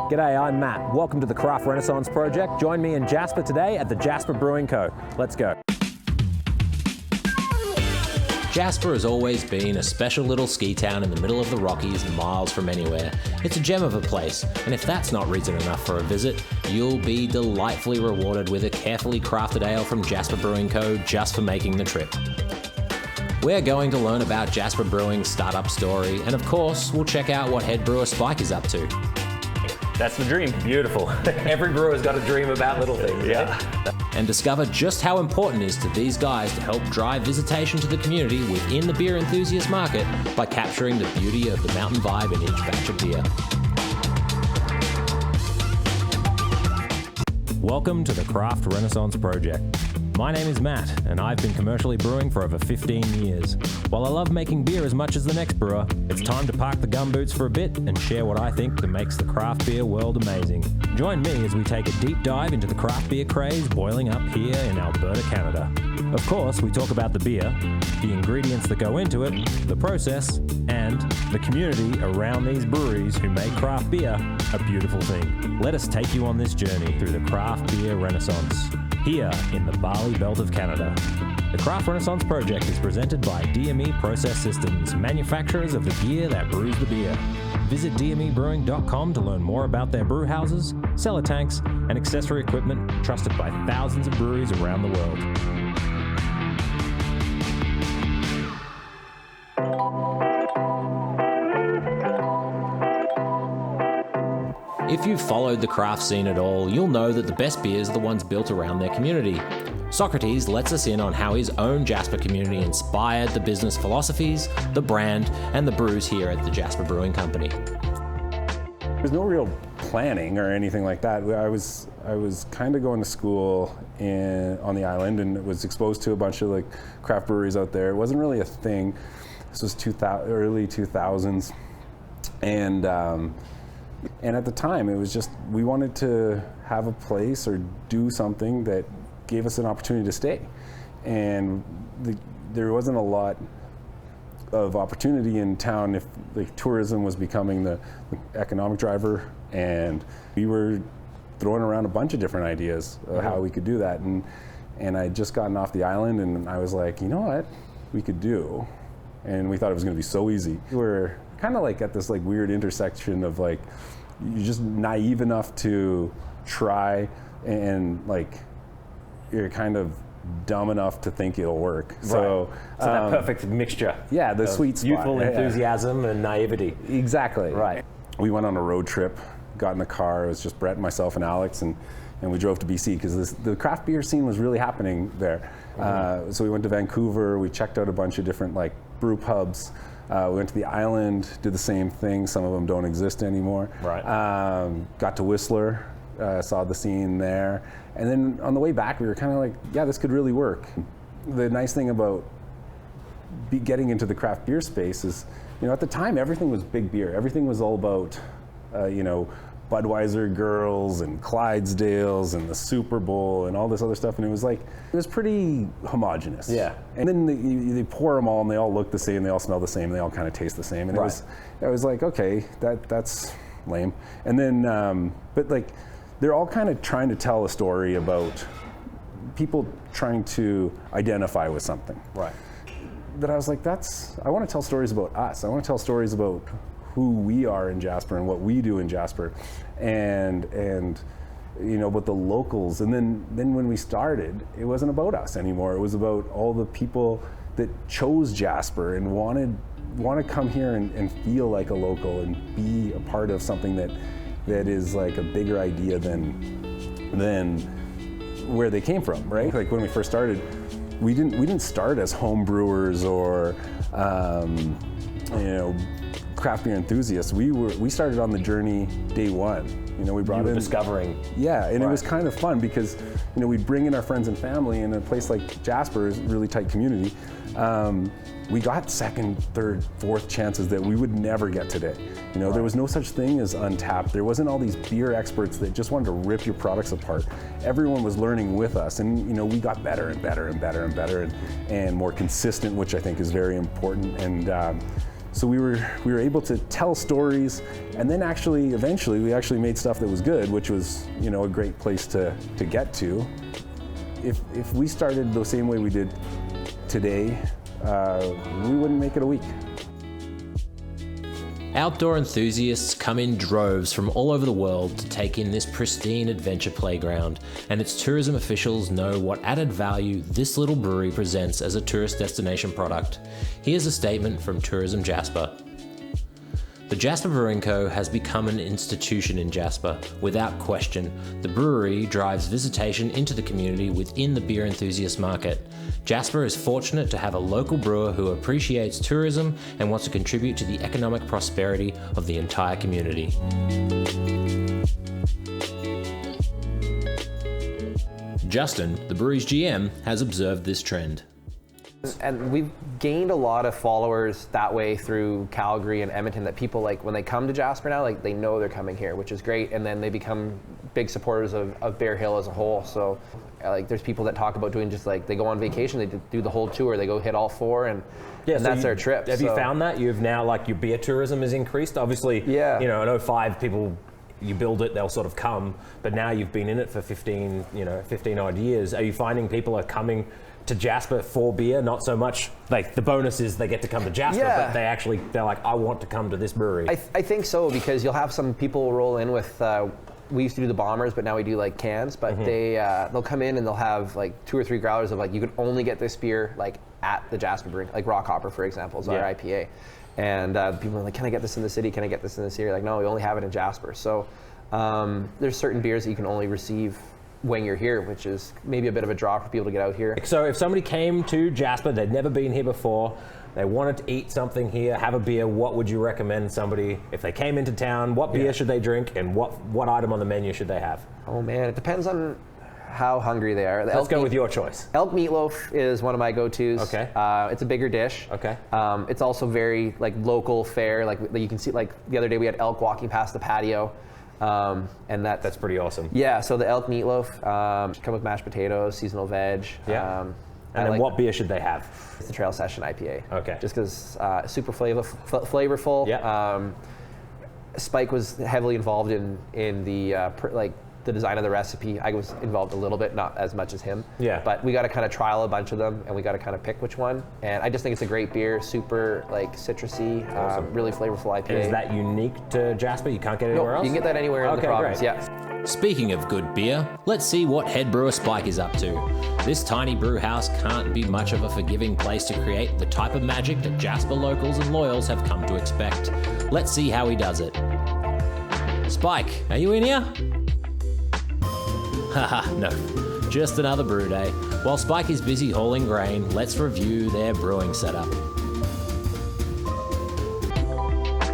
G'day, I'm Matt. Welcome to the Craft Renaissance Project. Join me in Jasper today at the Jasper Brewing Co. Let's go. Jasper has always been a special little ski town in the middle of the Rockies and miles from anywhere. It's a gem of a place, and if that's not reason enough for a visit, you'll be delightfully rewarded with a carefully crafted ale from Jasper Brewing Co. just for making the trip. We're going to learn about Jasper Brewing's startup story, and of course, we'll check out what head brewer Spike is up to. That's the dream. Beautiful. Every brewer's got a dream about little things, yeah? And discover just how important it is to these guys to help drive visitation to the community within the beer enthusiast market by capturing the beauty of the mountain vibe in each batch of beer. Welcome to the Craft Renaissance Project. My name is Matt, and I've been commercially brewing for over 15 years. While I love making beer as much as the next brewer, it's time to park the gumboots for a bit and share what I think that makes the craft beer world amazing. Join me as we take a deep dive into the craft beer craze boiling up here in Alberta, Canada. Of course, we talk about the beer, the ingredients that go into it, the process, and the community around these breweries who make craft beer a beautiful thing. Let us take you on this journey through the craft beer renaissance, here in the Barley Belt of Canada. The Craft Renaissance Project is presented by DME Process Systems, manufacturers of the gear that brews the beer. Visit dmebrewing.com to learn more about their brew houses, cellar tanks, and accessory equipment trusted by thousands of breweries around the world. If you've followed the craft scene at all, you'll know that the best beers are the ones built around their community. Socrates lets us in on how his own Jasper community inspired the business philosophies, the brand, and the brews here at the Jasper Brewing Company. There's no real planning or anything like that. I was kind of going to school on the island and was exposed to a bunch of craft breweries out there. It wasn't really a thing. This was early 2000s, and at the time, it was just, we wanted to have a place or do something that gave us an opportunity to stay. And there wasn't a lot of opportunity in town if tourism was becoming the economic driver, and we were throwing around a bunch of different ideas of how we could do that. And I'd just gotten off the island, and I was like, you know what we could do? And we thought it was going to be so easy. We were kind of at this weird intersection of you're just naive enough to try, and you're kind of dumb enough to think it'll work. Right. So that perfect mixture. Yeah, the sweet spot. Youthful enthusiasm and naivety. Exactly. Right. We went on a road trip, got in the car. It was just Brett, myself, and Alex, and we drove to BC because the craft beer scene was really happening there. So we went to Vancouver. We checked out a bunch of different brew pubs. We went to the island, did the same thing. Some of them don't exist anymore. Right. Got to Whistler, saw the scene there. And then on the way back, we were kind of yeah, this could really work. The nice thing about getting into the craft beer space is, at the time, everything was big beer. Everything was all about, Budweiser girls and Clydesdales and the Super Bowl and all this other stuff, and it was pretty homogenous. Yeah. And then they pour them all, and they all look the same, they all smell the same, they all kind of taste the same, and it was okay, that's lame. And then, but they're all kind of trying to tell a story about people trying to identify with something. Right. But I was I want to tell stories about us. I want to tell stories about who we are in Jasper and what we do in Jasper, and with the locals. And then when we started, it wasn't about us anymore. It was about all the people that chose Jasper and want to come here and feel like a local and be a part of something that is a bigger idea than where they came from, right? When we first started, we didn't start as home brewers or craft beer enthusiasts. We started on the journey day one. We brought in discovering. Yeah, and it was kind of fun because we'd bring in our friends and family. In a place like Jasper is a really tight community. We got second, third, fourth chances that we would never get today. There was no such thing as Untapped. There wasn't all these beer experts that just wanted to rip your products apart. Everyone was learning with us, and we got better and better and better and better and more consistent, which I think is very important. And So we were able to tell stories, and then eventually we actually made stuff that was good, which was, you know, a great place to get to. If we started the same way we did today, we wouldn't make it a week. Outdoor enthusiasts come in droves from all over the world to take in this pristine adventure playground, and its tourism officials know what added value this little brewery presents as a tourist destination product. Here's a statement from Tourism Jasper. The Jasper Brewing Co. has become an institution in Jasper. Without question, the brewery drives visitation into the community within the beer enthusiast market. Jasper is fortunate to have a local brewer who appreciates tourism and wants to contribute to the economic prosperity of the entire community. Justin, the brewery's GM, has observed this trend. And we've gained a lot of followers that way through Calgary and Edmonton, that people, like, when they come to Jasper now, like, they know they're coming here, which is great. And then they become big supporters of Bear Hill as a whole. So like, there's people that talk about doing, just like, they go on vacation, they do the whole tour, they go hit all four, and that's their trip. Have you found that you've now, like, your beer tourism has increased? Obviously, yeah. You know, in 05 people, you build it, they'll sort of come, but now you've been in it for 15 odd years. Are you finding people are coming to Jasper for beer, not so much like the bonus is they get to come to Jasper, but they're like, I want to come to this brewery? I think so, because you'll have some people roll in with, we used to do the bombers, but now we do like cans, but they'll come in and they'll have like 2 or 3 growlers of, like, you can only get this beer like at the Jasper Brewing, like Rock Hopper, for example, is our IPA. And people are like, can I get this in the city? Can I get this in the city? Like, no, we only have it in Jasper. So there's certain beers that you can only receive when you're here, which is maybe a bit of a draw for people to get out here. So if somebody came to Jasper, they'd never been here before, they wanted to eat something here, have a beer, what would you recommend somebody, if they came into town, what beer should they drink, and what item on the menu should they have? Oh man, it depends on how hungry they are. Let's go with your choice. Elk meatloaf is one of my go-tos. Okay. It's a bigger dish. Okay. It's also very, like, local fare. Like, you can see, like, the other day we had elk walking past the patio. And that's pretty awesome. Yeah, so the elk meatloaf, come with mashed potatoes, seasonal veg. Yeah. And then what beer should they have? It's the Trail Session IPA. Okay. Just because super flavorful. Yeah. Spike was heavily involved in the the design of the recipe. I was involved a little bit, not as much as him. Yeah. But we got to kind of trial a bunch of them, and we got to kind of pick which one. And I just think it's a great beer, super, like, citrusy, really flavorful IPA. And is that unique to Jasper? You can't get it anywhere else? You can get that anywhere in the province. Great. Yeah. Speaking of good beer, let's see what head brewer Spike is up to. This tiny brew house can't be much of a forgiving place to create the type of magic that Jasper locals and loyals have come to expect. Let's see how he does it. Spike, are you in here? Haha, no. Just another brew day. While Spike is busy hauling grain, let's review their brewing setup.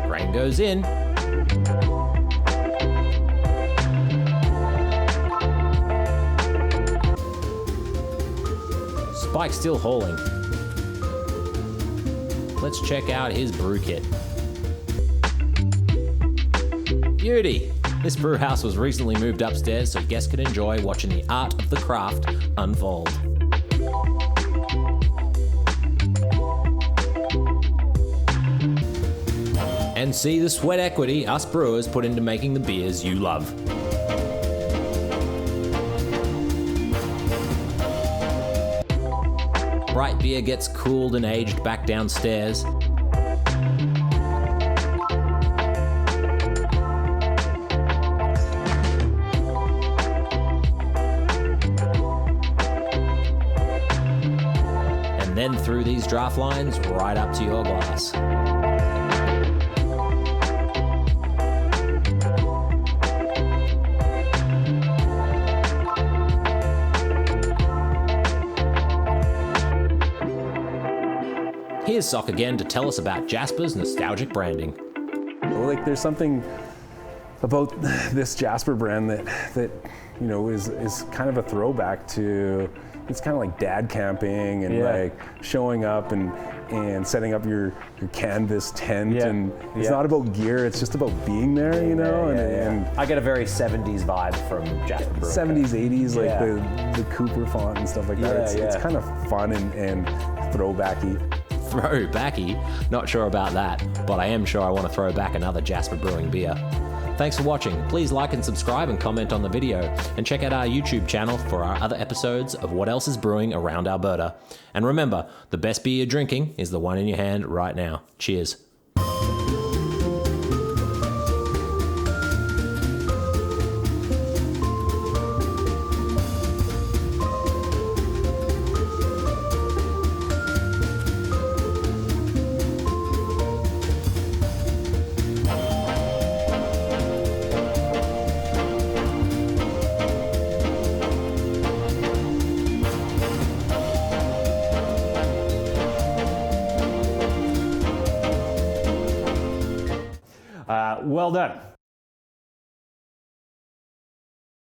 Grain goes in. Spike's still hauling. Let's check out his brew kit. Beauty! This brew house was recently moved upstairs so guests could enjoy watching the art of the craft unfold. And see the sweat equity us brewers put into making the beers you love. Bright beer gets cooled and aged back downstairs. And then through these draft lines right up to your glass. Here's Sock again to tell us about Jasper's nostalgic branding. Like, there's something about this Jasper brand that you know is kind of a throwback to, it's kind of like dad camping and like showing up and setting up your canvas tent, and it's not about gear, it's just about being there, you know. And I get a very 70s vibe from Jasper Brewing. 70s, 80s, like the Cooper font and stuff like that. It's kind of fun and throwbacky. throwbacky. Not sure about that, but I am sure I want to throw back another Jasper Brewing beer. Thanks for watching. Please like and subscribe and comment on the video, and check out our YouTube channel for our other episodes of what else is brewing around Alberta. And remember, the best beer you're drinking is the one in your hand right now. Cheers. Well done.